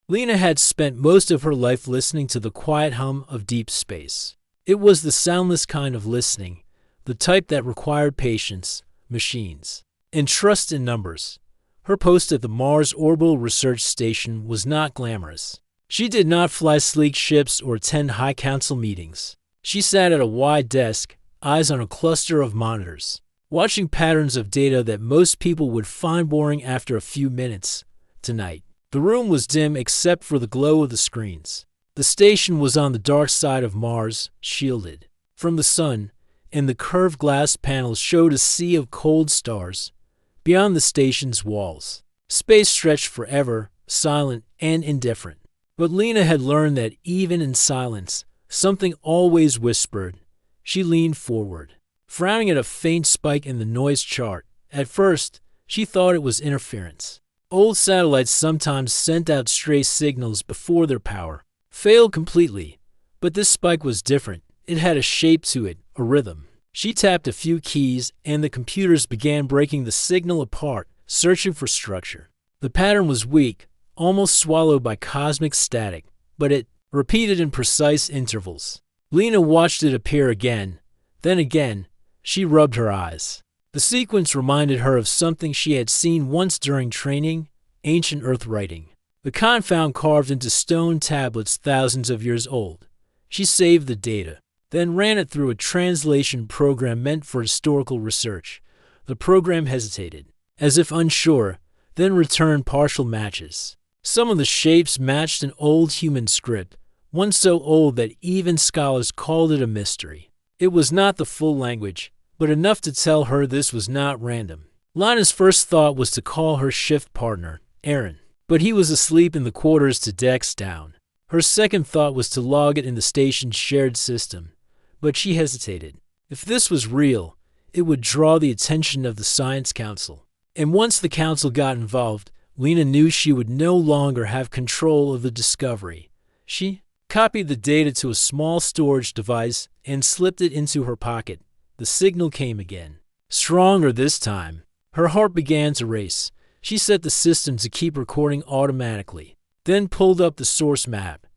Lena had spent most of her life listening to the quiet hum of deep space. It was the soundless kind of listening, the type that required patience, machines, and trust in numbers. Her post at the Mars Orbital Research Station was not glamorous. She did not fly sleek ships or attend high council meetings. She sat at a wide desk, eyes on a cluster of monitors, watching patterns of data that most people would find boring after a few minutes. Tonight, the room was dim except for the glow of the screens. The station was on the dark side of Mars, shielded from the sun, and the curved glass panels showed a sea of cold stars beyond the station's walls. Space stretched forever, silent and indifferent. But Lena had learned that even in silence, something always whispered. She leaned forward, frowning at a faint spike in the noise chart. At first, she thought it was interference. Old satellites sometimes sent out stray signals before their power failed completely, but this spike was different. It had a shape to it, a rhythm. She tapped a few keys, and the computers began breaking the signal apart, searching for structure. The pattern was weak, almost swallowed by cosmic static, but it repeated in precise intervals. Lena watched it appear again. Then again, she rubbed her eyes. The sequence reminded her of something she had seen once during training, ancient Earth writing. The kind found carved into stone tablets thousands of years old. She saved the data, then ran it through a translation program meant for historical research. The program hesitated, as if unsure, then returned partial matches. Some of the shapes matched an old human script, one so old that even scholars called it a mystery. It was not the full language, but enough to tell her this was not random. Lena's first thought was to call her shift partner, Aaron, but he was asleep in the quarters to decks down. Her second thought was to log it in the station's shared system, but she hesitated. If this was real, it would draw the attention of the Science Council. And once the council got involved, Lena knew she would no longer have control of the discovery. She copied the data to a small storage device and slipped it into her pocket. The signal came again. Stronger this time. Her heart began to race. She set the system to keep recording automatically, then pulled up the source map.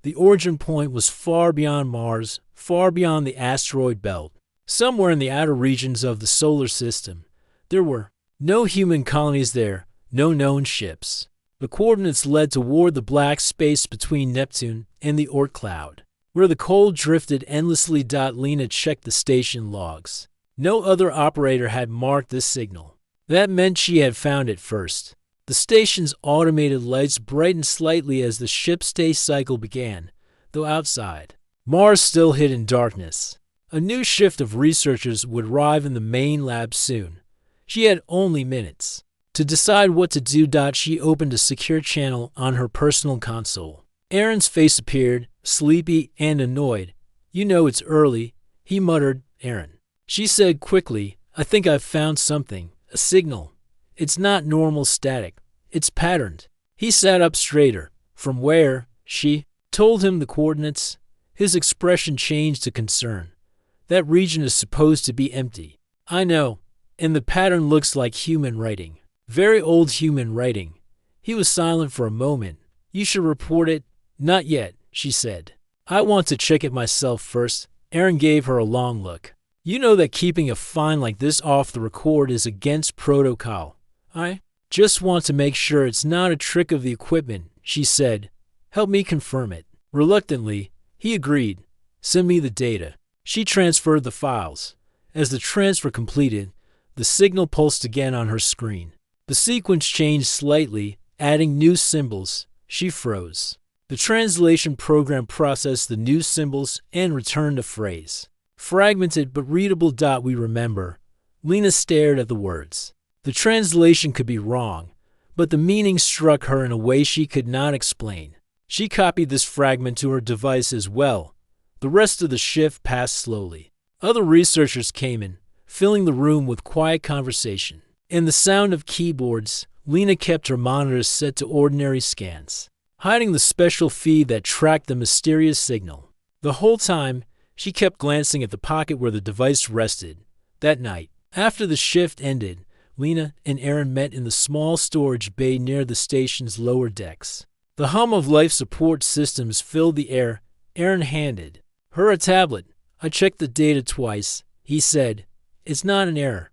The origin point was far beyond Mars, far beyond the asteroid belt, somewhere in the outer regions of the solar system. There were no human colonies there, no known ships. The coordinates led toward the black space between Neptune and the Oort cloud, where the cold drifted endlessly. Lena checked the station logs. No other operator had marked this signal. That meant she had found it first. The station's automated lights brightened slightly as the ship's day cycle began, though outside, Mars still hid in darkness. A new shift of researchers would arrive in the main lab soon. She had only minutes to decide what to do. She opened a secure channel on her personal console. Aaron's face appeared, sleepy and annoyed. "You know it's early," he muttered. "Aaron." She said quickly, "I think I've found something. A signal. It's not normal static. It's patterned." He sat up straighter. "From where?" She told him the coordinates. His expression changed to concern. "That region is supposed to be empty." "I know. And the pattern looks like human writing. Very old human writing." He was silent for a moment. "You should report it." "Not yet," she said. "I want to check it myself first." Aaron gave her a long look. "You know that keeping a find like this off the record is against protocol." "I just want to make sure it's not a trick of the equipment," she said. "Help me confirm it." Reluctantly, he agreed. "Send me the data." She transferred the files. As the transfer completed, the signal pulsed again on her screen. The sequence changed slightly, adding new symbols. She froze. The translation program processed the new symbols and returned a phrase. "Fragmented but readable. We remember." Lena stared at the words. The translation could be wrong, but the meaning struck her in a way she could not explain. She copied this fragment to her device as well. The rest of the shift passed slowly. Other researchers came in, filling the room with quiet conversation and the sound of keyboards. Lena kept her monitors set to ordinary scans, hiding the special feed that tracked the mysterious signal. The whole time, she kept glancing at the pocket where the device rested. That night, after the shift ended, Lena and Aaron met in the small storage bay near the station's lower decks. The hum of life support systems filled the air. Aaron handed her a tablet. I checked the data twice, he said. It's not an error.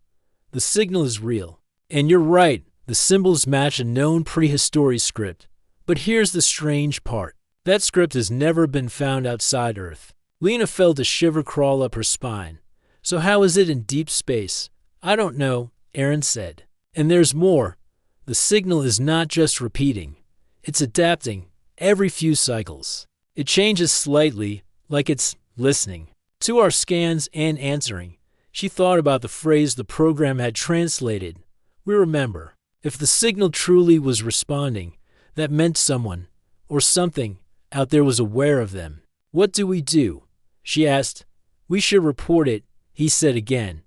The signal is real. And you're right, the symbols match a known prehistory script. But here's the strange part. That script has never been found outside Earth. Lena felt a shiver crawl up her spine. So how is it in deep space? I don't know, Aaron said. And there's more. The signal is not just repeating. It's adapting every few cycles. It changes slightly, like it's listening to our scans and answering. She thought about the phrase the program had translated. We remember. If the signal truly was responding, that meant someone, or something, out there was aware of them. What do we do? She asked. We should report it, he said again.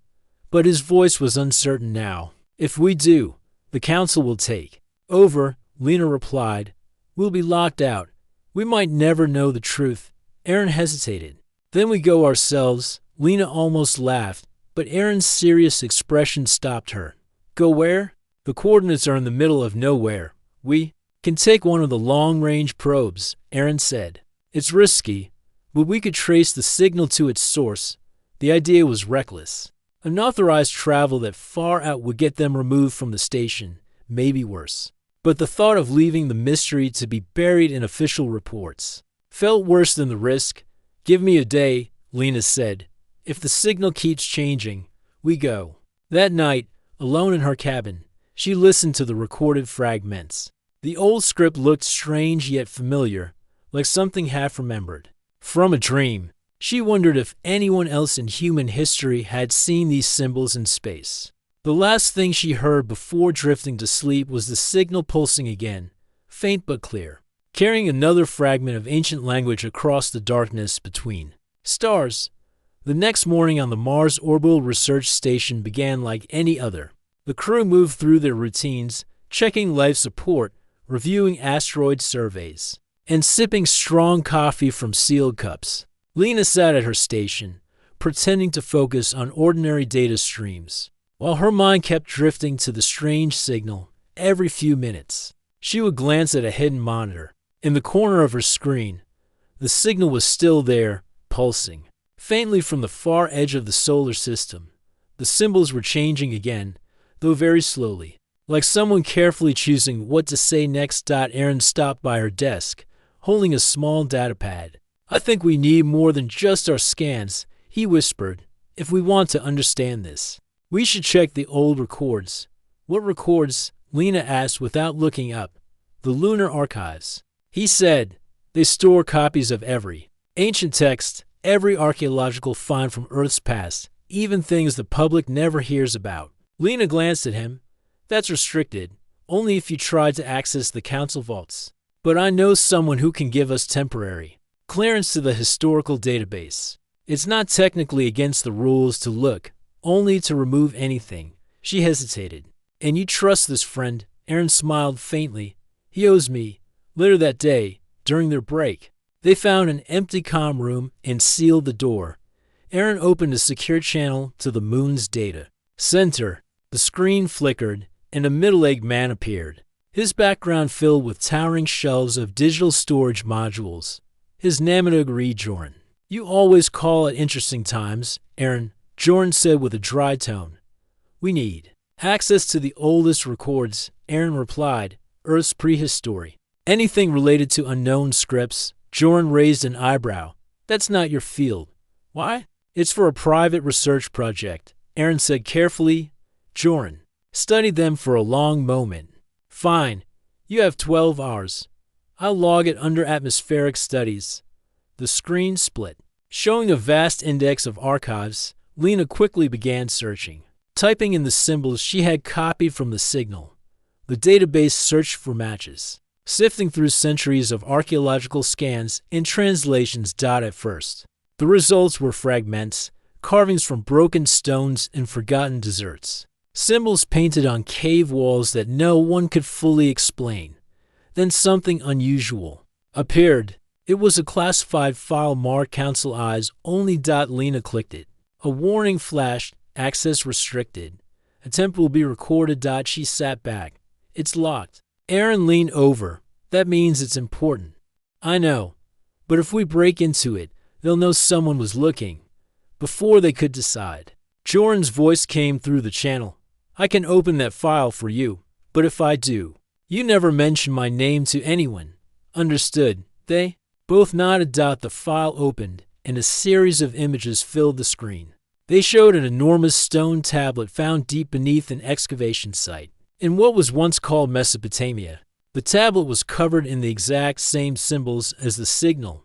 But his voice was uncertain now. If we do, the council will take over, Lena replied. We'll be locked out. We might never know the truth. Aaron hesitated. Then we go ourselves, Lena almost laughed, but Aaron's serious expression stopped her. Go where? The coordinates are in the middle of nowhere. We can take one of the long-range probes, Aaron said. It's risky, but we could trace the signal to its source. The idea was reckless. Unauthorized travel that far out would get them removed from the station, maybe worse. But the thought of leaving the mystery to be buried in official reports felt worse than the risk. Give me a day, Lena said. If the signal keeps changing, we go. That night, alone in her cabin, she listened to the recorded fragments. The old script looked strange yet familiar, like something half-remembered. From a dream, she wondered if anyone else in human history had seen these symbols in space. The last thing she heard before drifting to sleep was the signal pulsing again, faint but clear, carrying another fragment of ancient language across the darkness between stars. The next morning on the Mars Orbital Research Station began like any other. The crew moved through their routines, checking life support, reviewing asteroid surveys, and sipping strong coffee from sealed cups. Lena sat at her station, pretending to focus on ordinary data streams, while her mind kept drifting to the strange signal. Every few minutes, she would glance at a hidden monitor. In the corner of her screen, the signal was still there, pulsing. Faintly from the far edge of the solar system, the symbols were changing again, though very slowly, like someone carefully choosing what to say next. Aaron stopped by her desk, holding a small data pad. I think we need more than just our scans, he whispered, if we want to understand this. We should check the old records. What records? Lena asked without looking up. The lunar archives. He said, they store copies of every ancient text, every archaeological find from Earth's past, even things the public never hears about. Lena glanced at him. That's restricted, only if you try to access the council vaults. But I know someone who can give us temporary clearance to the historical database. It's not technically against the rules to look, only to remove anything. She hesitated. And you trust this friend? Aaron smiled faintly. He owes me. Later that day, during their break, they found an empty comm room and sealed the door. Aaron opened a secure channel to the moon's data center. The screen flickered, and a middle-aged man appeared, his background filled with towering shelves of digital storage modules. His Namadug read Jorn. You always call at interesting times, Aaron, Jorn said with a dry tone. We need access to the oldest records, Aaron replied, Earth's prehistory. Anything related to unknown scripts? Jorn raised an eyebrow. That's not your field. Why? It's for a private research project, Aaron said carefully. Jorn studied them for a long moment. Fine. You have 12 hours. I'll log it under atmospheric studies. The screen split, showing a vast index of archives. Lena quickly began searching, typing in the symbols she had copied from the signal. The database searched for matches, sifting through centuries of archaeological scans and translations. At first, the results were fragments, carvings from broken stones and forgotten deserts, symbols painted on cave walls that no one could fully explain. Then something unusual appeared. It was a classified file marked Council Eyes Only. Lena clicked it. A warning flashed, access restricted. Attempt will be recorded. She sat back. It's locked. Aaron leaned over, That means it's important. I know. But if we break into it, they'll know someone was looking before they could decide. Joran's voice came through the channel. I can open that file for you, but if I do, you never mention my name to anyone. Understood? They both nodded. The file opened, and a series of images filled the screen. They showed an enormous stone tablet found deep beneath an excavation site in what was once called Mesopotamia. The tablet was covered in the exact same symbols as the signal,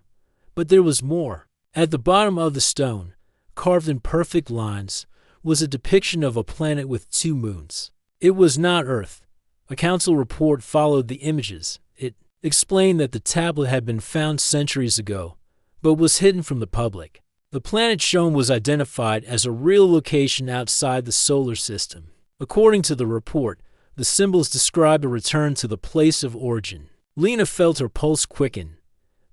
but there was more. At the bottom of the stone, carved in perfect lines, was a depiction of a planet with 2 moons. It was not Earth. A council report followed the images. It explained that the tablet had been found centuries ago, but was hidden from the public. The planet shown was identified as a real location outside the solar system. According to the report, the symbols described a return to the place of origin. Lena felt her pulse quicken.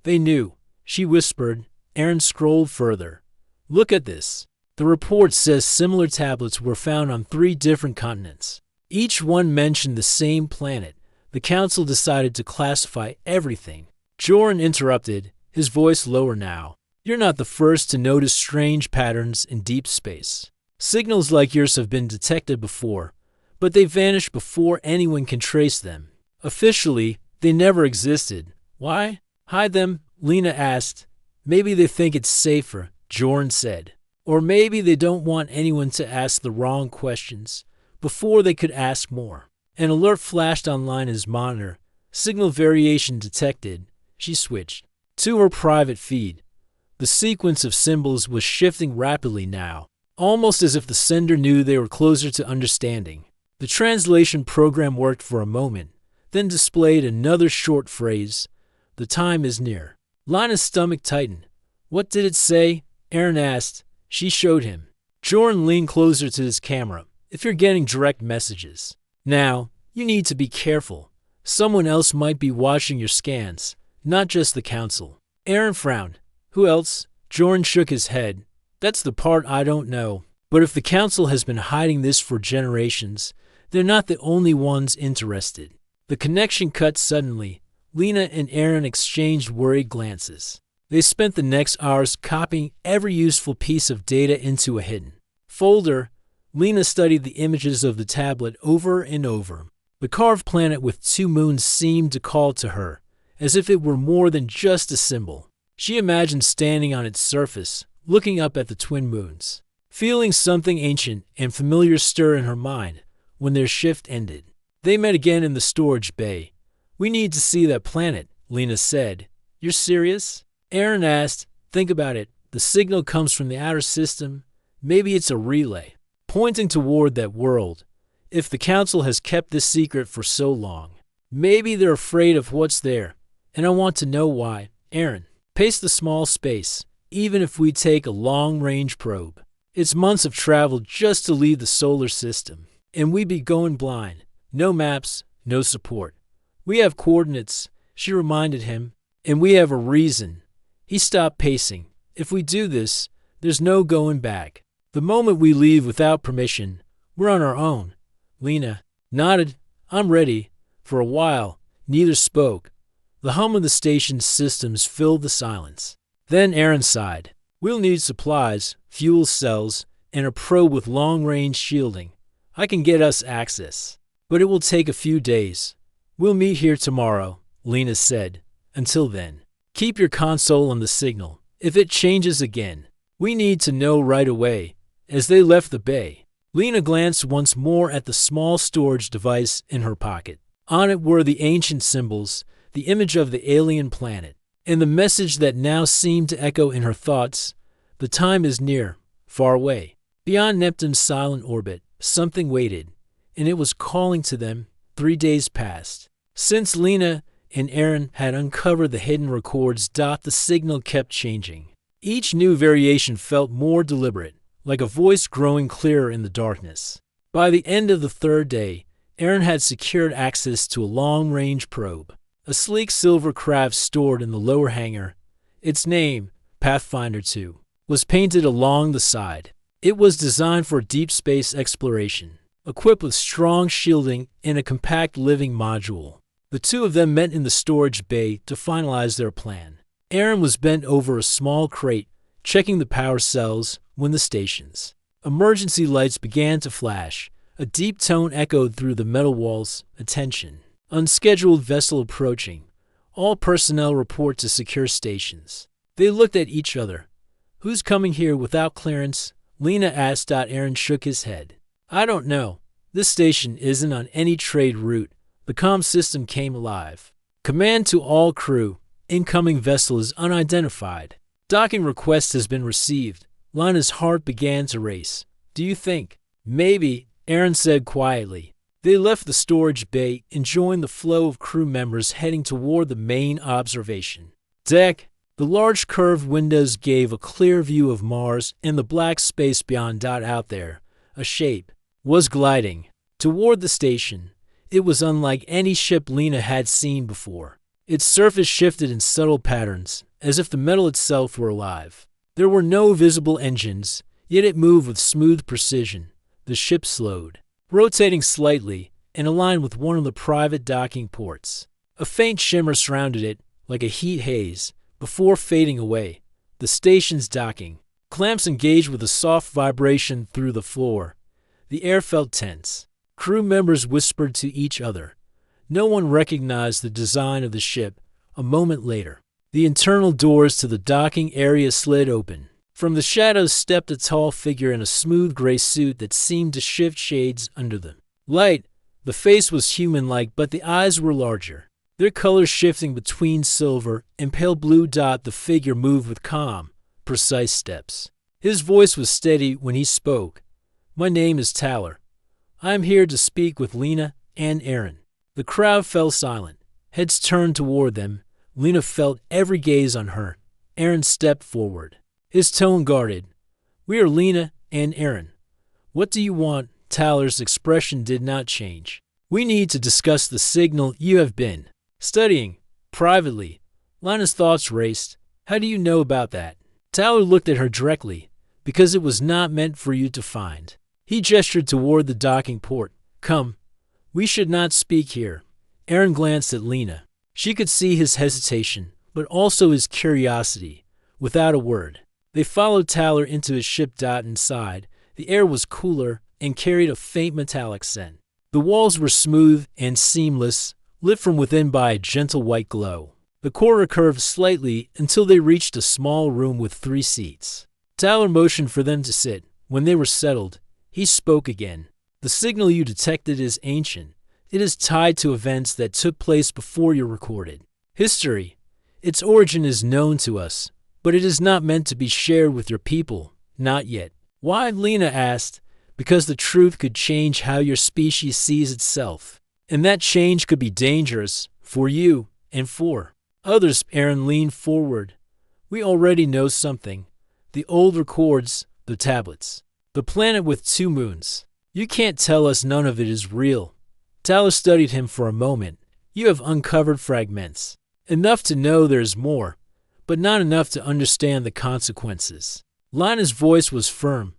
They knew. She whispered. Aaron scrolled further. Look at this. The report says similar tablets were found on 3 different continents. Each one mentioned the same planet. The council decided to classify everything. Joran interrupted, his voice lower now. You're not the first to notice strange patterns in deep space. Signals like yours have been detected before, but they vanish before anyone can trace them. Officially, they never existed. Why hide them? Lena asked. Maybe they think it's safer, Joran said. Or maybe they don't want anyone to ask the wrong questions before they could ask more. An alert flashed online in his monitor. Signal variation detected. She switched to her private feed. The sequence of symbols was shifting rapidly now, almost as if the sender knew they were closer to understanding. The translation program worked for a moment, then displayed another short phrase. The time is near. Lina's stomach tightened. What did it say? Aaron asked. She showed him. Joran leaned closer to his camera. If you're getting direct messages now, you need to be careful. Someone else might be watching your scans, not just the council. Aaron frowned. Who else? Joran shook his head. That's the part I don't know. But if the council has been hiding this for generations, they're not the only ones interested. The connection cut suddenly. Lena and Aaron exchanged worried glances. They spent the next hours copying every useful piece of data into a hidden folder. Lena studied the images of the tablet over and over. The carved planet with 2 moons seemed to call to her, as if it were more than just a symbol. She imagined standing on its surface, looking up at the twin moons, feeling something ancient and familiar stir in her mind when their shift ended. They met again in the storage bay. We need to see that planet, Lena said. You're serious? Aaron asked. Think about it. The signal comes from the outer system. Maybe it's a relay, pointing toward that world. If the council has kept this secret for so long, maybe they're afraid of what's there. And I want to know why. Aaron, pace the small space, even if we take a long-range probe. It's months of travel just to leave the solar system, and we'd be going blind. No maps, no support. We have coordinates, she reminded him, and we have a reason. He stopped pacing. If we do this, there's no going back. The moment we leave without permission, we're on our own. Lena nodded. I'm ready. For a while, neither spoke. The hum of the station's systems filled the silence. Then Aaron sighed. We'll need supplies, fuel cells, and a probe with long-range shielding. I can get us access, but it will take a few days. We'll meet here tomorrow, Lena said. Until then, keep your console on the signal. If it changes again, we need to know right away. As they left the bay, Lena glanced once more at the small storage device in her pocket. On it were the ancient symbols, the image of the alien planet, and the message that now seemed to echo in her thoughts. The time is near, far away. Beyond Neptune's silent orbit, something waited, and it was calling to them. 3 days passed. Since Lena and Aaron had uncovered the hidden records, the signal kept changing. Each new variation felt more deliberate, like a voice growing clearer in the darkness. By the end of the 3rd day, Aaron had secured access to a long-range probe, a sleek silver craft stored in the lower hangar. Its name, Pathfinder 2, was painted along the side. It was designed for deep space exploration, equipped with strong shielding and a compact living module. The two of them met in the storage bay to finalize their plan. Aaron was bent over a small crate, checking the power cells when the station's emergency lights began to flash. A deep tone echoed through the metal walls. Attention. Unscheduled vessel approaching. All personnel report to secure stations. They looked at each other. Who's coming here without clearance? Lena asked. Aaron shook his head. I don't know. This station isn't on any trade route. The comm system came alive. Command to all crew. Incoming vessel is unidentified. Docking request has been received. Lena's heart began to race. Do you think? Maybe, Aaron said quietly. They left the storage bay and joined the flow of crew members heading toward the main observation deck. The large curved windows gave a clear view of Mars and the black space beyond. Out there, a shape was gliding toward the station. It was unlike any ship Lena had seen before. Its surface shifted in subtle patterns, as if the metal itself were alive. There were no visible engines, yet it moved with smooth precision. The ship slowed, rotating slightly, and aligned with one of the private docking ports. A faint shimmer surrounded it, like a heat haze, before fading away. The station's docking. Clamps engaged with a soft vibration through the floor. The air felt tense. Crew members whispered to each other. No one recognized the design of the ship. A moment later, the internal doors to the docking area slid open. From the shadows stepped a tall figure in a smooth gray suit that seemed to shift shades under the light. The face was human-like, but the eyes were larger, their colors shifting between silver and pale blue. The figure moved with calm, precise steps. His voice was steady when he spoke. My name is Tyler. I am here to speak with Lena and Aaron. The crowd fell silent, heads turned toward them. Lena felt every gaze on her. Aaron stepped forward, his tone guarded. We are Lena and Aaron. What do you want? Tyler's expression did not change. We need to discuss the signal you have been studying privately. Lena's thoughts raced. How do you know about that? Tyler looked at her directly. Because it was not meant for you to find. He gestured toward the docking port. Come. We should not speak here. Aaron glanced at Lena. She could see his hesitation, but also his curiosity. Without a word, they followed Tyler into his ship. Inside, the air was cooler and carried a faint metallic scent. The walls were smooth and seamless, lit from within by a gentle white glow. The corridor curved slightly until they reached a small room with 3 seats. Tyler motioned for them to sit. When they were settled, he spoke again. The signal you detected is ancient. It is tied to events that took place before you recorded history. Its origin is known to us, but it is not meant to be shared with your people. Not yet. Why? Lena asked. Because the truth could change how your species sees itself. And that change could be dangerous for you and for others. Aaron leaned forward. We already know something. The old records, the tablets. The planet with 2 moons. You can't tell us none of it is real. Tyler studied him for a moment. You have uncovered fragments. Enough to know there's more, but not enough to understand the consequences. Lena's voice was firm.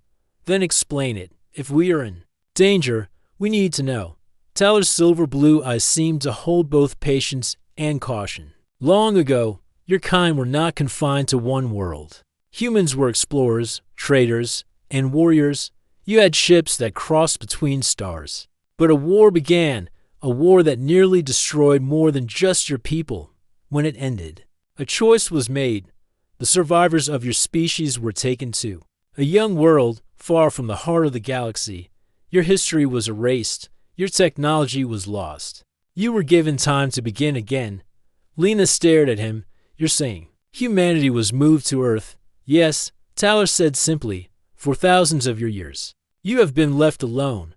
Then explain it. If we are in danger, we need to know. Tyler's silver blue eyes seemed to hold both patience and caution. Long ago, your kind were not confined to one world. Humans were explorers, traders, and warriors. You had ships that crossed between stars. But a war began, a war that nearly destroyed more than just your people. When it ended, a choice was made. The survivors of your species were taken to a young world far from the heart of the galaxy. Your history was erased. Your technology was lost. You were given time to begin again. Lena stared at him. You're saying humanity was moved to Earth? Yes, Tyler said simply. For thousands of your years, you have been left alone.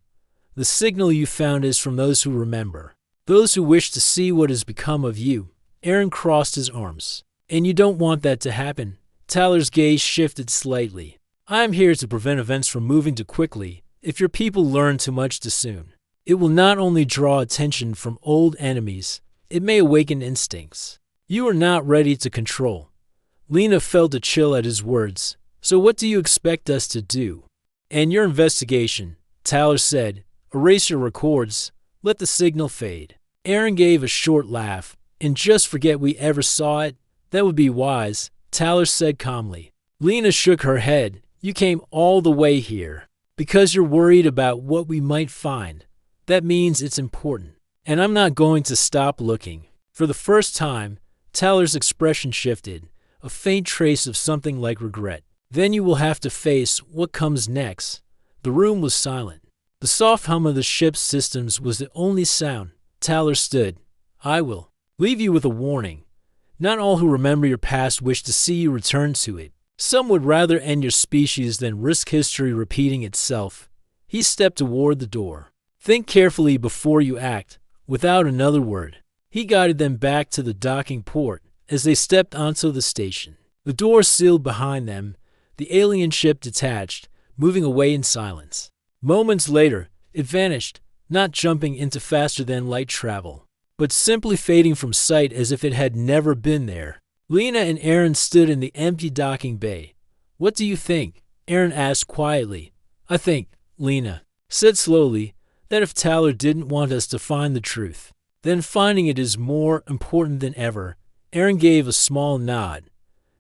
The signal you found is from those who remember, those who wish to see what has become of you. Aaron crossed his arms. And you don't want that to happen. Tyler's gaze shifted slightly. I am here to prevent events from moving too quickly. If your people learn too much too soon, it will not only draw attention from old enemies, it may awaken instincts you are not ready to control. Lena felt a chill at his words. So what do you expect us to do? And your investigation, Tyler said. Erase your records. Let the signal fade. Aaron gave a short laugh. And just forget we ever saw it? That would be wise, Tyler said calmly. Lena shook her head. You came all the way here because you're worried about what we might find. That means it's important. And I'm not going to stop looking. For the first time, Tyler's expression shifted, a faint trace of something like regret. Then you will have to face what comes next. The room was silent. The soft hum of the ship's systems was the only sound. Tyler stood. I will leave you with a warning. Not all who remember your past wish to see you return to it. Some would rather end your species than risk history repeating itself. He stepped toward the door. Think carefully before you act. Without another word, he guided them back to the docking port. As they stepped onto the station, the door sealed behind them. The alien ship detached, moving away in silence. Moments later, it vanished, not jumping into faster-than-light travel, but simply fading from sight as if it had never been there. Lena and Aaron stood in the empty docking bay. What do you think? Aaron asked quietly. I think, Lena said slowly, that if Tyler didn't want us to find the truth, then finding it is more important than ever. Aaron gave a small nod.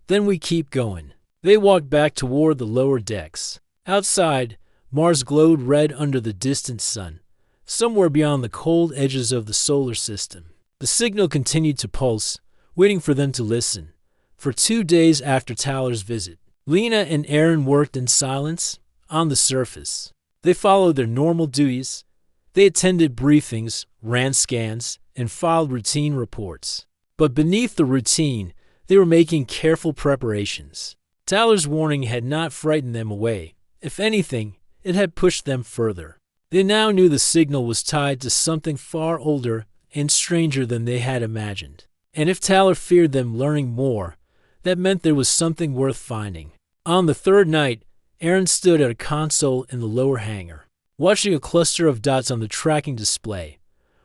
Then we keep going. They walked back toward the lower decks. Outside, Mars glowed red under the distant sun, somewhere beyond the cold edges of the solar system. The signal continued to pulse, waiting for them to listen. For 2 days after Tyler's visit, Lena and Aaron worked in silence on the surface. They followed their normal duties. They attended briefings, ran scans, and filed routine reports. But beneath the routine, they were making careful preparations. Tyler's warning had not frightened them away. If anything, it had pushed them further. They now knew the signal was tied to something far older and stranger than they had imagined. And if Tyler feared them learning more, that meant there was something worth finding. On the third night, Aaron stood at a console in the lower hangar, watching a cluster of dots on the tracking display.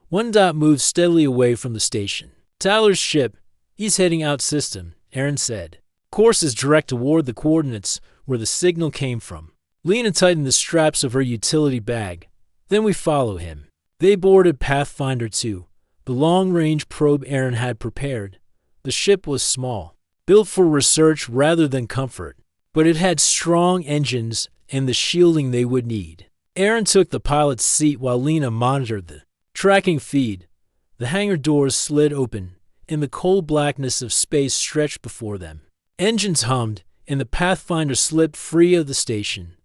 One dot moved steadily away from the station. Tyler's ship. He's heading out system, Aaron said. Course is direct toward the coordinates where the signal came from. Lena tightened the straps of her utility bag. Then we follow him. They boarded Pathfinder 2, the long-range probe Aaron had prepared. The ship was small, built for research rather than comfort, but it had strong engines and the shielding they would need. Aaron took the pilot's seat while Lena monitored the tracking feed. The hangar doors slid open, and the cold blackness of space stretched before them. Engines hummed, and the Pathfinder slipped free of the station.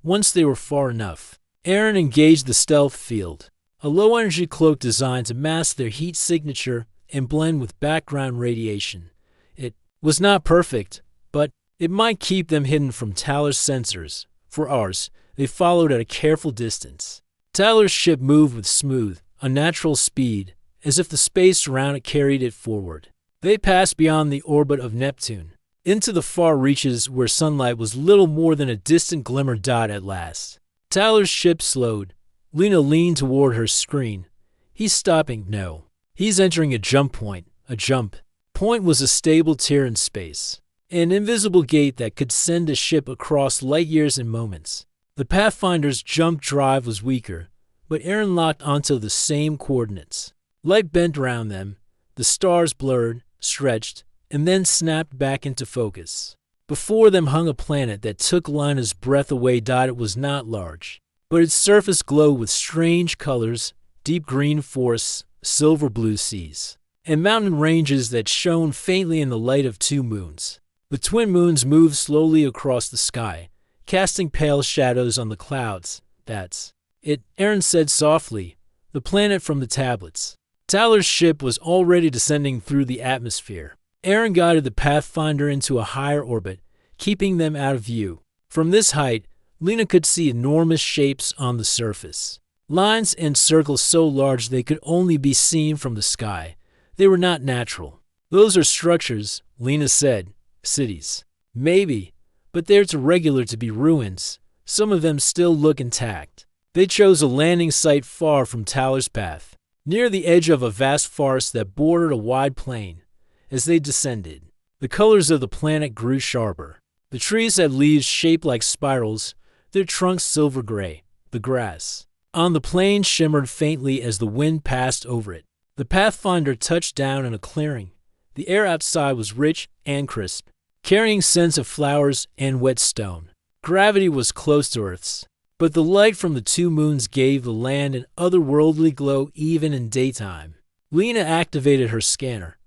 Once they were far enough, Aaron engaged the stealth field, a low-energy cloak designed to mask their heat signature and blend with background radiation. It was not perfect, but it might keep them hidden from Tyler's sensors. For ours, they followed at a careful distance. Tyler's ship moved with smooth, unnatural speed, as if the space around it carried it forward. They passed beyond the orbit of Neptune, into the far reaches where sunlight was little more than a distant glimmer dot at last. Tyler's ship slowed. Lena leaned toward her screen. He's stopping. No. He's entering a jump point. A jump point was a stable tier in space, an invisible gate that could send a ship across light years in moments. The Pathfinder's jump drive was weaker, but Aaron locked onto the same coordinates. Light bent around them. The stars blurred, stretched, and then snapped back into focus. Before them hung a planet that took Lena's breath away. It was not large, but its surface glowed with strange colors, deep green forests, silver blue seas, and mountain ranges that shone faintly in the light of 2 moons. The twin moons moved slowly across the sky, casting pale shadows on the clouds. That's it, Aaron said softly, the planet from the tablets. Tyler's ship was already descending through the atmosphere. Aaron guided the Pathfinder into a higher orbit, keeping them out of view. From this height, Lena could see enormous shapes on the surface. Lines and circles so large they could only be seen from the sky. They were not natural. Those are structures, Lena said. Cities. Maybe, but they're too regular to be ruins. Some of them still look intact. They chose a landing site far from Tyler's path, near the edge of a vast forest that bordered a wide plain. As they descended, the colors of the planet grew sharper. The trees had leaves shaped like spirals, their trunks silver gray. The grass on the plain shimmered faintly as the wind passed over it. The Pathfinder touched down in a clearing. The air outside was rich and crisp, carrying scents of flowers and wet stone. Gravity was close to Earth's, but the light from the two moons gave the land an otherworldly glow even in daytime. Lena activated her scanner.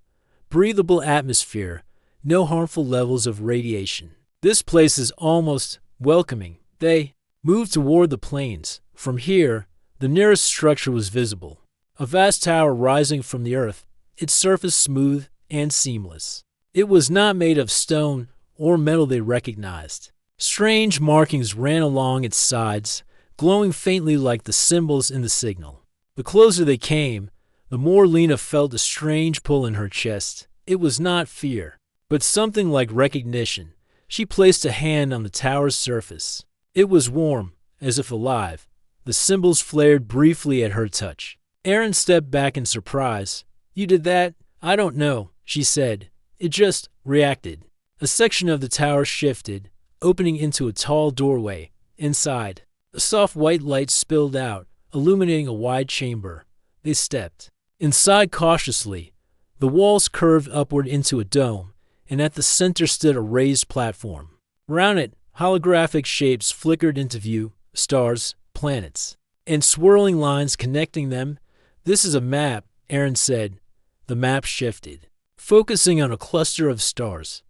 Breathable atmosphere, no harmful levels of radiation. This place is almost welcoming. They moved toward the plains. From here, the nearest structure was visible. A vast tower rising from the earth, its surface smooth and seamless. It was not made of stone or metal they recognized. Strange markings ran along its sides, glowing faintly like the symbols in the signal. The closer they came, the more Lena felt a strange pull in her chest. It was not fear, but something like recognition. She placed a hand on the tower's surface. It was warm, as if alive. The symbols flared briefly at her touch. Erin stepped back in surprise. "You did that?" "I don't know," she said. "It just reacted." A section of the tower shifted, opening into a tall doorway. Inside, a soft white light spilled out, illuminating a wide chamber. They stepped inside cautiously. The walls curved upward into a dome, and at the center stood a raised platform. Around it, holographic shapes flickered into view, stars, planets, and swirling lines connecting them. "This is a map," Erin said. The map shifted, focusing on a cluster of stars.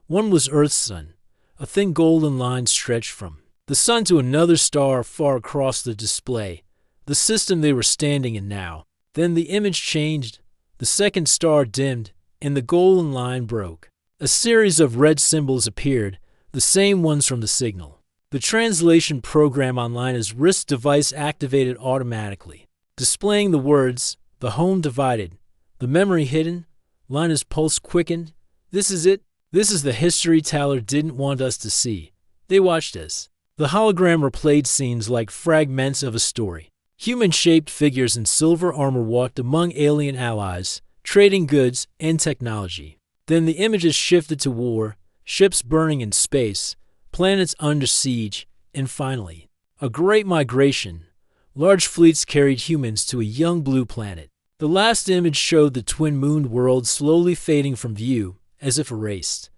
One was Earth's sun. A thin golden line stretched from the sun to another star far across the display, the system they were standing in now. Then the image changed. The second star dimmed, and the golden line broke. A series of red symbols appeared, the same ones from the signal. The translation program online is wrist device activated automatically, displaying the words, "The home divided, the memory hidden, Lina's pulse quickened. This is it. This is the history Tyler didn't want us to see." They watched us. The hologram replayed scenes like fragments of a story. Human-shaped figures in silver armor walked among alien allies, trading goods and technology. Then the images shifted to war, ships burning in space, planets under siege, and finally, a great migration. Large fleets carried humans to a young blue planet. The last image showed the twin-moon world slowly fading from view, as if erased.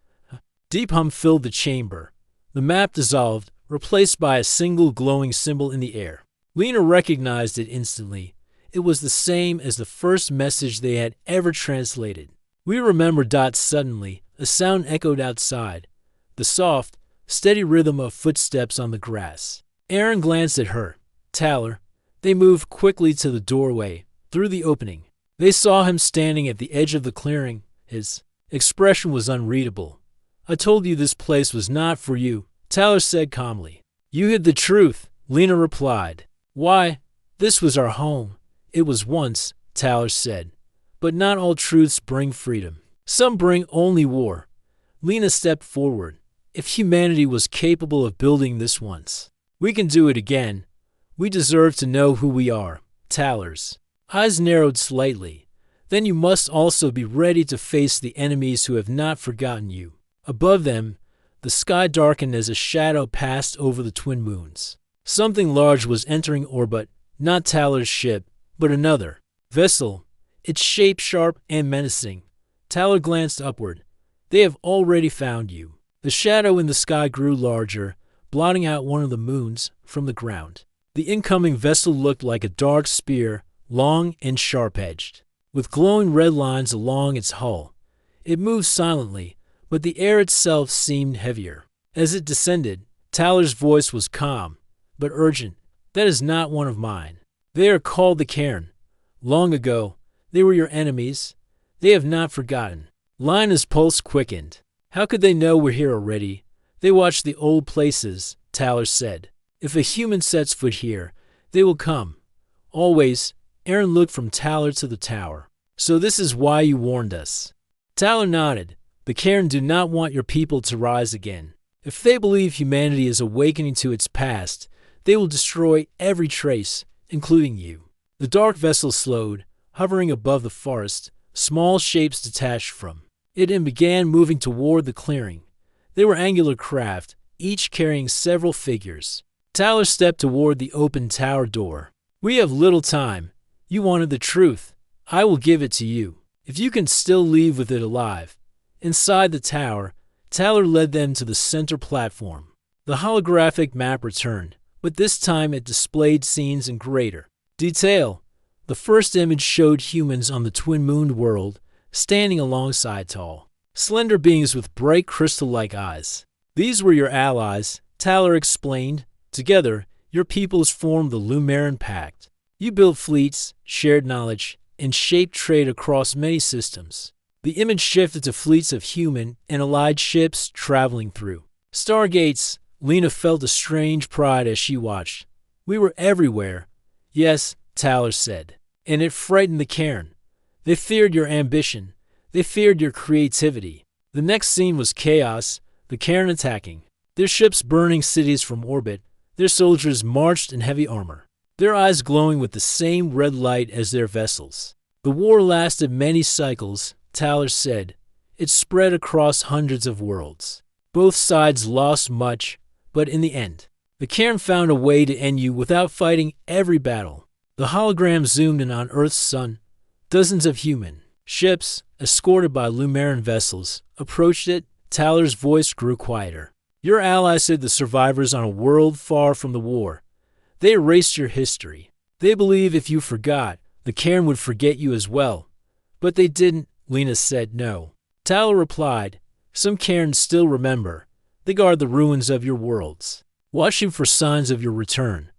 Deep hum filled the chamber. The map dissolved, replaced by a single glowing symbol in the air. Lena recognized it instantly. It was the same as the first message they had ever translated. "We remember." Suddenly, a sound echoed outside. The soft, steady rhythm of footsteps on the grass. Erin glanced at her. "Tyler." They moved quickly to the doorway. Through the opening, they saw him standing at the edge of the clearing. His expression was unreadable. "I told you this place was not for you," Tyler said calmly. "You hid the truth," Lena replied. "Why, this was our home." "It was once," Tyler said. "But not all truths bring freedom. Some bring only war." Lena stepped forward. "If humanity was capable of building this once, we can do it again. We deserve to know who we are." Tyler's eyes narrowed slightly. "Then you must also be ready to face the enemies who have not forgotten you." Above them, the sky darkened as a shadow passed over the twin moons. Something large was entering orbit, not Tyler's ship, but another vessel, its shape sharp and menacing. Tyler glanced upward. "They have already found you." The shadow in the sky grew larger, blotting out one of the moons from the ground. The incoming vessel looked like a dark spear, long and sharp-edged, with glowing red lines along its hull. It moved silently, but the air itself seemed heavier. As it descended, Tyler's voice was calm, but urgent. "That is not one of mine. They are called the Cairn. Long ago, they were your enemies. They have not forgotten." Lina's pulse quickened. "How could they know we're here already? They watch the old places," Tyler said. "If a human sets foot here, they will come. Always." Erin looked from Tyler to the tower. "So this is why you warned us." Tyler nodded. "The Cairn do not want your people to rise again. If they believe humanity is awakening to its past, they will destroy every trace, including you." The dark vessel slowed, hovering above the forest. Small shapes detached from it and began moving toward the clearing. They were angular craft, each carrying several figures. Tyler stepped toward the open tower door. "We have little time. You wanted the truth. I will give it to you, if you can still leave with it alive. Inside the tower, Tyler led them to the center platform. The holographic map returned, but this time it displayed scenes in greater detail. The first image showed humans on the twin-mooned world, standing alongside tall, slender beings with bright crystal-like eyes. These were your allies, Tyler explained. Together, your peoples formed the Lumaran Pact. You built fleets, shared knowledge, and shaped trade across many systems. The image shifted to fleets of human and allied ships traveling through stargates. Lena felt a strange pride as she watched. We were everywhere. Yes, Tyler said, and it frightened the Cairn. They feared your ambition. They feared your creativity. The next scene was chaos, the Cairn attacking. Their ships burning cities from orbit. Their soldiers marched in heavy armor, their eyes glowing with the same red light as their vessels. The war lasted many cycles, Tyler said. It spread across hundreds of worlds. Both sides lost much, but in the end, the Cairn found a way to end you without fighting every battle. The hologram zoomed in on Earth's sun. Dozens of human ships, escorted by Lumaran vessels, approached it. Tyler's voice grew quieter. Your allies hid the survivors on a world far from the war. They erased your history. They believe if you forgot, the Cairn would forget you as well. But they didn't, Lena said. No. Tyler replied, some Cairns still remember. They guard the ruins of your worlds, watching for signs of your return.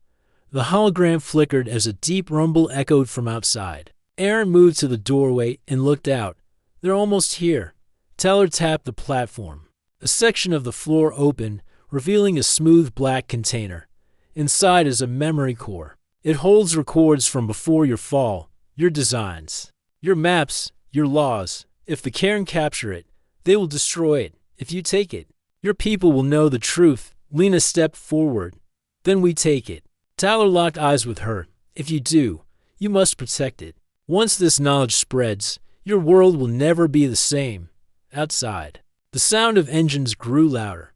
The hologram flickered as a deep rumble echoed from outside. Aaron moved to the doorway and looked out. They're almost here. Tyler tapped the platform. A section of the floor opened, revealing a smooth black container. Inside is a memory core. It holds records from before your fall, your designs, your maps, your laws. If the Cairn capture it, they will destroy it. If you take it, your people will know the truth. Lena stepped forward. Then we take it. Tyler locked eyes with her. If you do, you must protect it. Once this knowledge spreads, your world will never be the same. Outside, the sound of engines grew louder.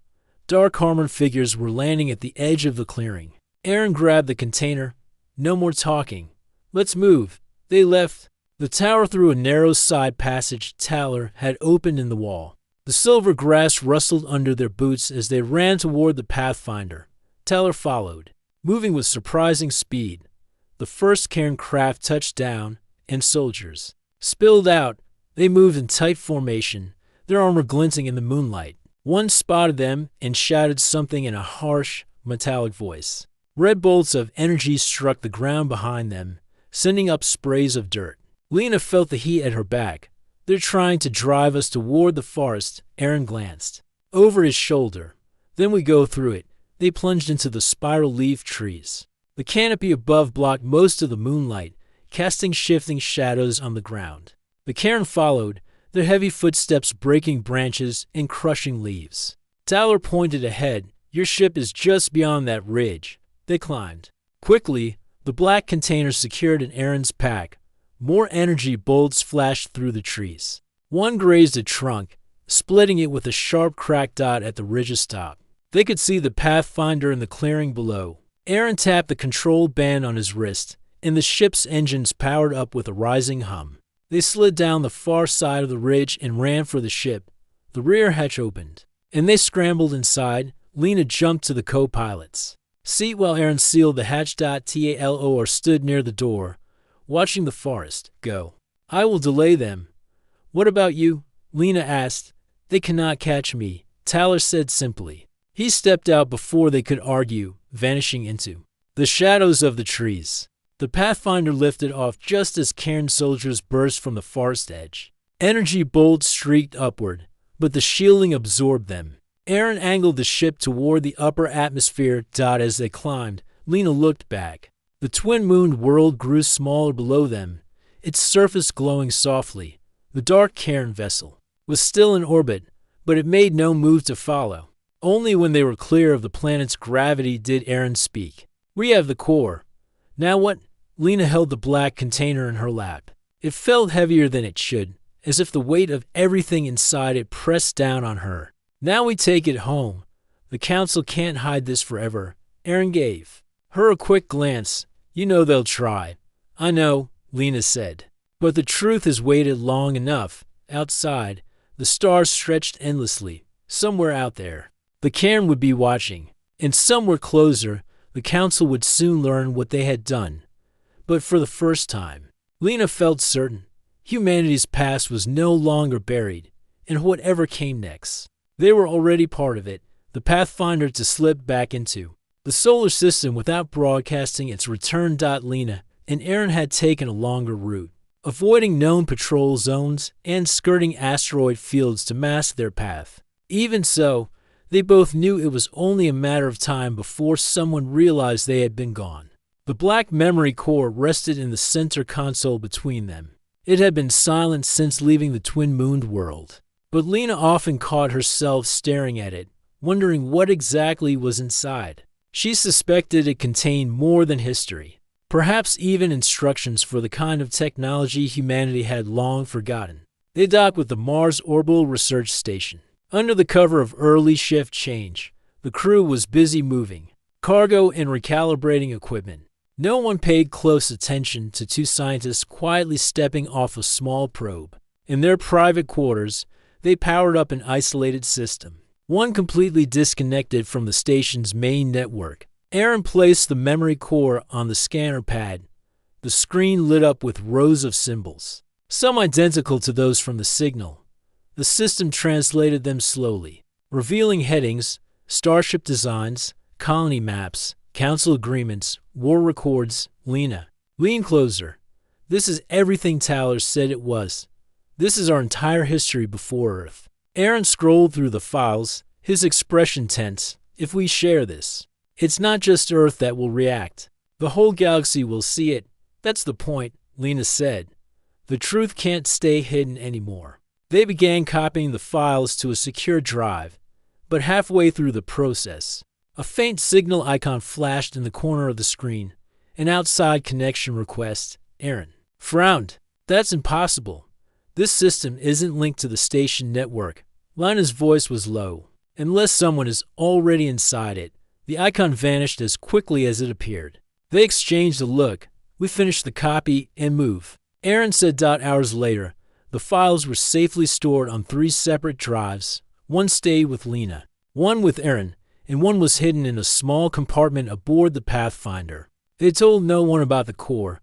Dark armored figures were landing at the edge of the clearing. Aaron grabbed the container. No more talking. Let's move. They left the tower through a narrow side passage Tyler had opened in the wall. The silver grass rustled under their boots as they ran toward the Pathfinder. Tyler followed, moving with surprising speed. The first Cairn craft touched down, and soldiers spilled out. They moved in tight formation, their armor glinting in the moonlight. One spotted them and shouted something in a harsh, metallic voice. Red bolts of energy struck the ground behind them, sending up sprays of dirt. Lena felt the heat at her back. They're trying to drive us toward the forest. Aaron glanced over his shoulder. Then we go through it. They plunged into the spiral leaf trees. The canopy above blocked most of the moonlight, casting shifting shadows on the ground. The Cairn followed, their heavy footsteps breaking branches and crushing leaves. Tyler pointed ahead. Your ship is just beyond that ridge. They climbed. Quickly, the black container secured in Aaron's pack. More energy bolts flashed through the trees. One grazed a trunk, splitting it with a sharp cracked dot at the ridge's top. They could see the Pathfinder in the clearing below. Aaron tapped the control band on his wrist, and the ship's engines powered up with a rising hum. They slid down the far side of the ridge and ran for the ship. The rear hatch opened, and they scrambled inside. Lena jumped to the co-pilots seat while Aaron sealed the hatch. Talor stood near the door, watching the forest go. I will delay them. What about you? Lena asked. They cannot catch me, Tyler said simply. He stepped out before they could argue, vanishing into the shadows of the trees. The Pathfinder lifted off just as Cairn soldiers burst from the forest edge. Energy bolts streaked upward, but the shielding absorbed them. Aaron angled the ship toward the upper atmosphere. As they climbed, Lena looked back. The twin-mooned world grew smaller below them, its surface glowing softly. The dark Cairn vessel was still in orbit, but it made no move to follow. Only when they were clear of the planet's gravity did Aaron speak. We have the core. Now what? Lena held the black container in her lap. It felt heavier than it should, as if the weight of everything inside it pressed down on her. Now we take it home. The Council can't hide this forever. Aaron gave her a quick glance. You know they'll try. I know, Lena said. But the truth has waited long enough. Outside, the stars stretched endlessly. Somewhere out there, the cairn would be watching. And somewhere closer, the council would soon learn what they had done. But for the first time, Lena felt certain. Humanity's past was no longer buried in whatever came next. They were already part of it, the pathfinder to slip back into the solar system without broadcasting its return. Lena and Aaron had taken a longer route, avoiding known patrol zones and skirting asteroid fields to mask their path. Even so, they both knew it was only a matter of time before someone realized they had been gone. The black memory core rested in the center console between them. It had been silent since leaving the twin-mooned world, but Lena often caught herself staring at it, wondering what exactly was inside. She suspected it contained more than history, perhaps even instructions for the kind of technology humanity had long forgotten. They docked with the Mars Orbital Research Station. Under the cover of early shift change, the crew was busy moving cargo and recalibrating equipment. No one paid close attention to two scientists quietly stepping off a small probe. In their private quarters, they powered up an isolated system, one completely disconnected from the station's main network. Aaron placed the memory core on the scanner pad. The screen lit up with rows of symbols, some identical to those from the signal. The system translated them slowly, revealing headings, starship designs, colony maps, council agreements, war records. Lena, lean closer. This is everything Tyler said it was. This is our entire history before Earth. Aaron scrolled through the files, his expression tense. If we share this, it's not just Earth that will react. The whole galaxy will see it. That's the point, Lena said. The truth can't stay hidden anymore. They began copying the files to a secure drive, but halfway through the process, a faint signal icon flashed in the corner of the screen. An outside connection request. Aaron frowned. That's impossible. This system isn't linked to the station network. Lena's voice was low. Unless someone is already inside it. The icon vanished as quickly as it appeared. They exchanged a look. We finished the copy and move, Aaron said. Hours later, the files were safely stored on 3 separate drives. One stayed with Lena, one with Aaron, and one was hidden in a small compartment aboard the Pathfinder. They told no one about the core,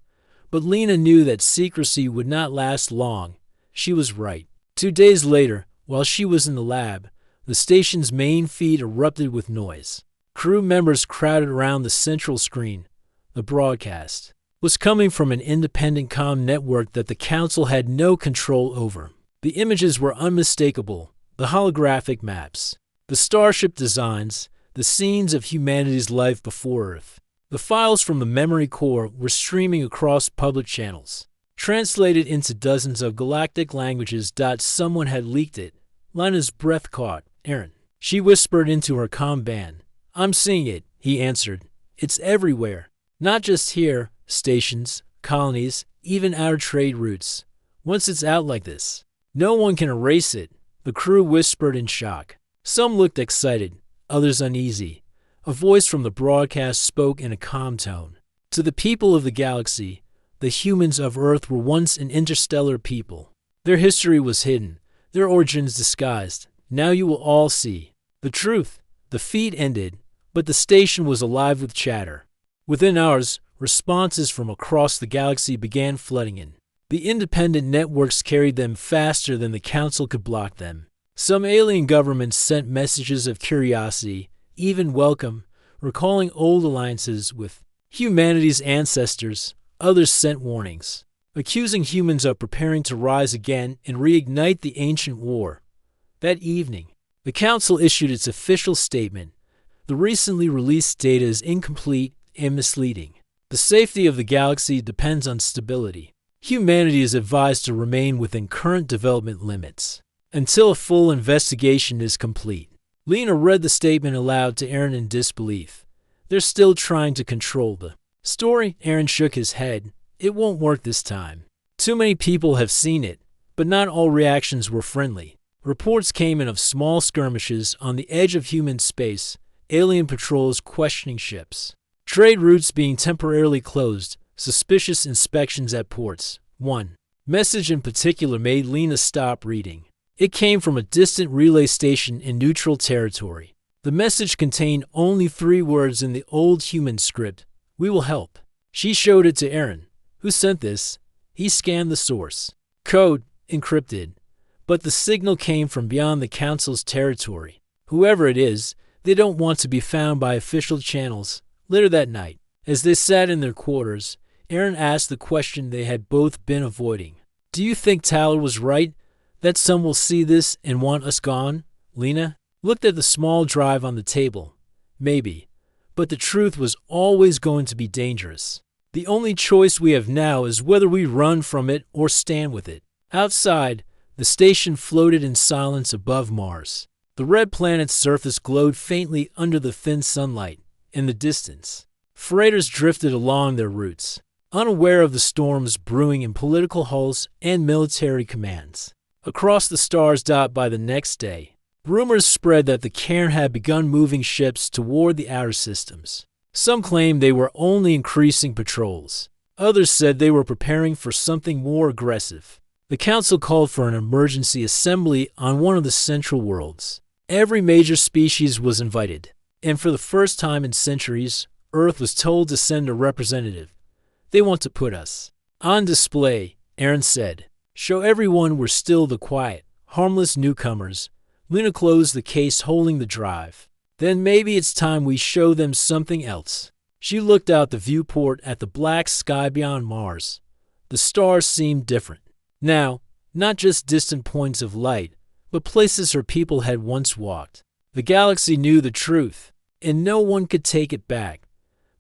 but Lena knew that secrecy would not last long. She was right. 2 days later, while she was in the lab, the station's main feed erupted with noise. Crew members crowded around the central screen. The broadcast was coming from an independent comm network that the council had no control over. The images were unmistakable, the holographic maps, the starship designs, the scenes of humanity's life before Earth. The files from the memory core were streaming across public channels, translated into dozens of galactic languages. Someone had leaked it. Lena's breath caught. Aaron. She whispered into her comm band. I'm seeing it, he answered. It's everywhere. Not just here, stations, colonies, even outer trade routes. Once it's out like this, no one can erase it, the crew whispered in shock. Some looked excited, others uneasy. A voice from the broadcast spoke in a calm tone. To the people of the galaxy, the humans of Earth were once an interstellar people. Their history was hidden, their origins disguised. Now you will all see the truth. The feed ended, but the station was alive with chatter. Within hours, responses from across the galaxy began flooding in. The independent networks carried them faster than the council could block them. Some alien governments sent messages of curiosity, even welcome, recalling old alliances with humanity's ancestors. Others sent warnings, accusing humans of preparing to rise again and reignite the ancient war. That evening, the council issued its official statement. The recently released data is incomplete and misleading. The safety of the galaxy depends on stability. Humanity is advised to remain within current development limits until a full investigation is complete. Lena read the statement aloud to Aaron in disbelief. They're still trying to control the story. Aaron shook his head. It won't work this time. Too many people have seen it, but not all reactions were friendly. Reports came in of small skirmishes on the edge of human space, alien patrols questioning ships, trade routes being temporarily closed, suspicious inspections at ports. 1. Message in particular made Lena stop reading. It came from a distant relay station in neutral territory. The message contained only 3 words in the old human script: "We will help." She showed it to Aaron. "Who sent this?" He scanned the source. Code, encrypted. But the signal came from beyond the Council's territory. Whoever it is, they don't want to be found by official channels. Later that night, as they sat in their quarters, Aaron asked the question they had both been avoiding. "Do you think Tyler was right? That some will see this and want us gone?" Lena looked at the small drive on the table. "Maybe. But the truth was always going to be dangerous. The only choice we have now is whether we run from it or stand with it." Outside, the station floated in silence above Mars. The red planet's surface glowed faintly under the thin sunlight. In the distance, freighters drifted along their routes, unaware of the storms brewing in political hulls and military commands. Across the stars dot by the next day, rumors spread that the Cairn had begun moving ships toward the outer systems. Some claimed they were only increasing patrols. Others said they were preparing for something more aggressive. The Council called for an emergency assembly on one of the central worlds. Every major species was invited, and for the first time in centuries, Earth was told to send a representative. "They want to put us on display," Aaron said. "Show everyone we're still the quiet, harmless newcomers." Lena closed the case holding the drive. "Then maybe it's time we show them something else." She looked out the viewport at the black sky beyond Mars. The stars seemed different. Now, not just distant points of light, but places her people had once walked. The galaxy knew the truth, and no one could take it back.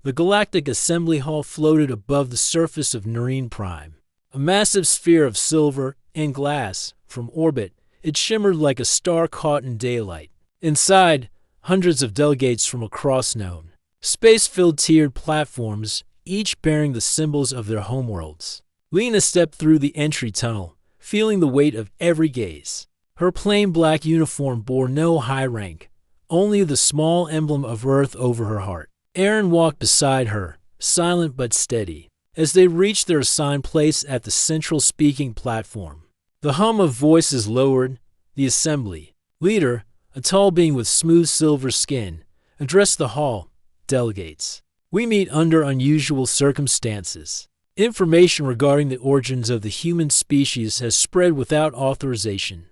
The Galactic Assembly Hall floated above the surface of Nerine Prime. A massive sphere of silver and glass. From orbit, it shimmered like a star caught in daylight. Inside, hundreds of delegates from across known space-filled tiered platforms, each bearing the symbols of their homeworlds. Lena stepped through the entry tunnel, feeling the weight of every gaze. Her plain black uniform bore no high rank, only the small emblem of Earth over her heart. Aaron walked beside her, silent but steady, as they reached their assigned place at the central speaking platform. The hum of voices lowered. The assembly leader, a tall being with smooth silver skin, addressed the hall. "Delegates, we meet under unusual circumstances. Information regarding the origins of the human species has spread without authorization.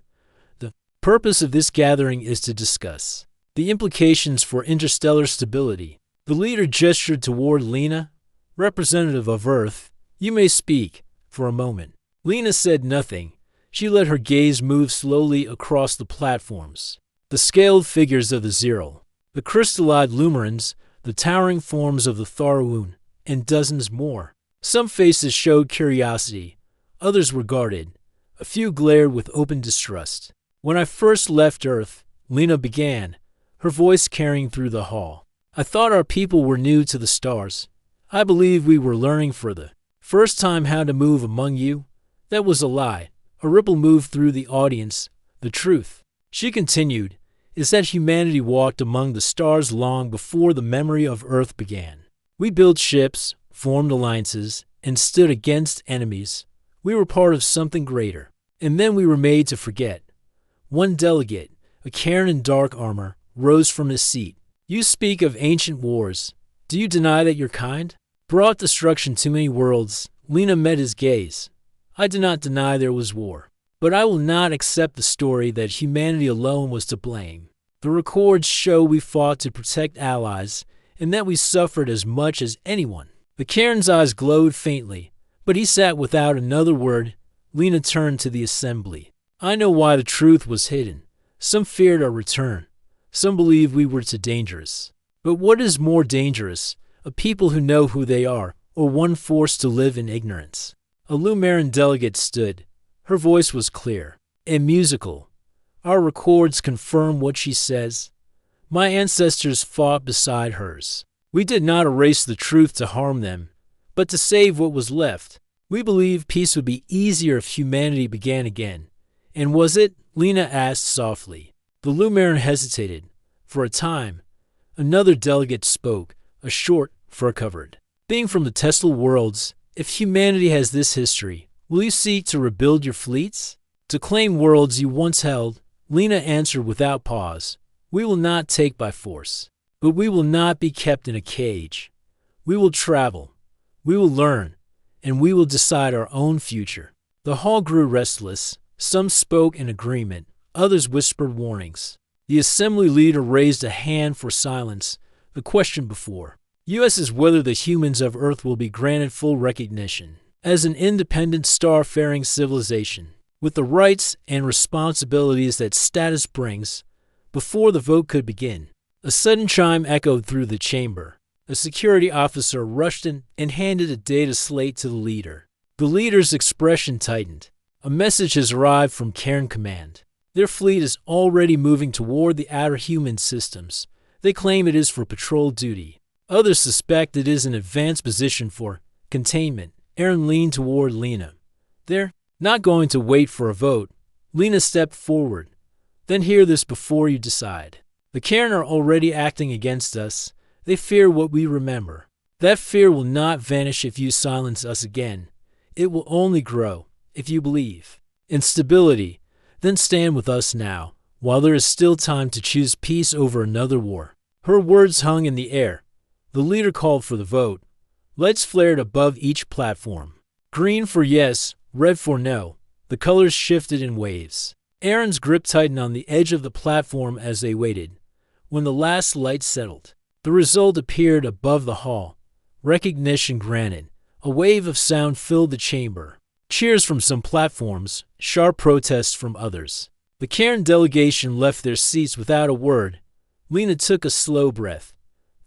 The purpose of this gathering is to discuss the implications for interstellar stability." The leader gestured toward Lena. "Representative of Earth, you may speak for a moment." Lena said nothing. She let her gaze move slowly across the platforms. The scaled figures of the Zero, the crystallized Lumerans, the towering forms of the Tharoon, and dozens more. Some faces showed curiosity. Others were guarded. A few glared with open distrust. "When I first left Earth," Lena began, her voice carrying through the hall, "I thought our people were new to the stars. I believe we were learning for the first time how to move among you." That was a lie. A ripple moved through the audience. "The truth," she continued, "is that humanity walked among the stars long before the memory of Earth began. We built ships, formed alliances, and stood against enemies. We were part of something greater. And then we were made to forget." One delegate, a Cairn in dark armor, rose from his seat. "You speak of ancient wars. Do you deny that your kind brought destruction to many worlds?" Lena met his gaze. "I do not deny there was war, but I will not accept the story that humanity alone was to blame. The records show we fought to protect allies, and that we suffered as much as anyone." The Cairn's eyes glowed faintly, but he sat without another word. Lena turned to the assembly. "I know why the truth was hidden. Some feared our return. Some believed we were too dangerous. But what is more dangerous, a people who know who they are, or one forced to live in ignorance?" A Lumaran delegate stood. Her voice was clear and musical. "Our records confirm what she says. My ancestors fought beside hers. We did not erase the truth to harm them, but to save what was left. We believe peace would be easier if humanity began again." "And was it?" Lena asked softly. The Lumaran hesitated. For a time, another delegate spoke, a short, fur-covered being from the Tesla worlds. "If humanity has this history, Will you seek to rebuild your fleets? To claim worlds you once held? Lena answered without pause. We will not take by force. But we will not be kept in a cage. We will travel. We will learn. And we will decide our own future. The hall grew restless. Some spoke in agreement. Others whispered warnings. The assembly leader raised a hand for silence. The question before U.S. is whether the humans of Earth will be granted full recognition as an independent star-faring civilization, with the rights and responsibilities that status brings. Before the vote could begin, a sudden chime echoed through the chamber. A security officer rushed in and handed a data slate to the leader. The leader's expression tightened. A message has arrived from Cairn Command. Their fleet is already moving toward the outer human systems. They claim it is for patrol duty. Others suspect it is an advanced position for containment. Aaron leaned toward Lena. They're not going to wait for a vote. Lena stepped forward. Then hear this before you decide. The Cairn are already acting against us. They fear what we remember. That fear will not vanish if you silence us again. It will only grow if you believe in stability. Then stand with us now, while there is still time to choose peace over another war. Her words hung in the air. The leader called for the vote. Lights flared above each platform. Green for yes, red for no. The colors shifted in waves. Aaron's grip tightened on the edge of the platform as they waited. When the last light settled, the result appeared above the hall. Recognition granted. A wave of sound filled the chamber. Cheers from some platforms, sharp protests from others. The Cairn delegation left their seats without a word. Lena took a slow breath.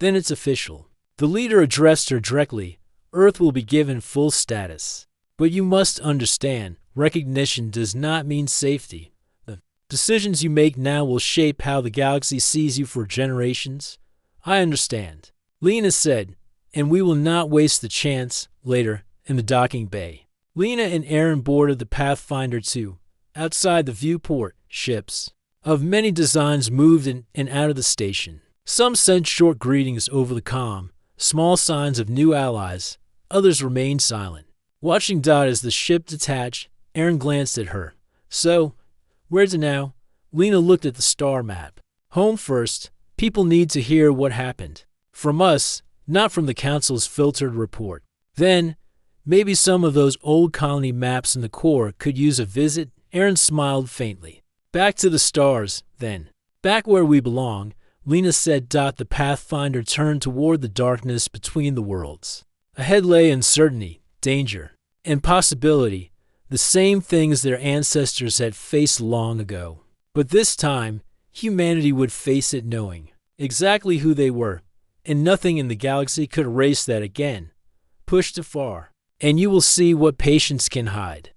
Then it's official. The leader addressed her directly. Earth will be given full status. But you must understand, recognition does not mean safety. The decisions you make now will shape how the galaxy sees you for generations. I understand, Lena said, and we will not waste the chance later in the docking bay. Lena and Aaron boarded the Pathfinder 2. Outside the viewport, ships of many designs moved in and out of the station. Some sent short greetings over the comm, small signs of new allies. Others remained silent. Watching Dot as the ship detached, Aaron glanced at her. So, where to now? Lena looked at the star map. Home first. People need to hear what happened. From us, not from the Council's filtered report. Then, maybe some of those old colony maps in the core could use a visit. Aaron smiled faintly. Back to the stars, then. Back where we belong, Lena said. The Pathfinder turned toward the darkness between the worlds. Ahead lay uncertainty, danger, and possibility, the same things their ancestors had faced long ago. But this time, humanity would face it knowing exactly who they were, and nothing in the galaxy could erase that again. Push too far, and you will see what patience can hide.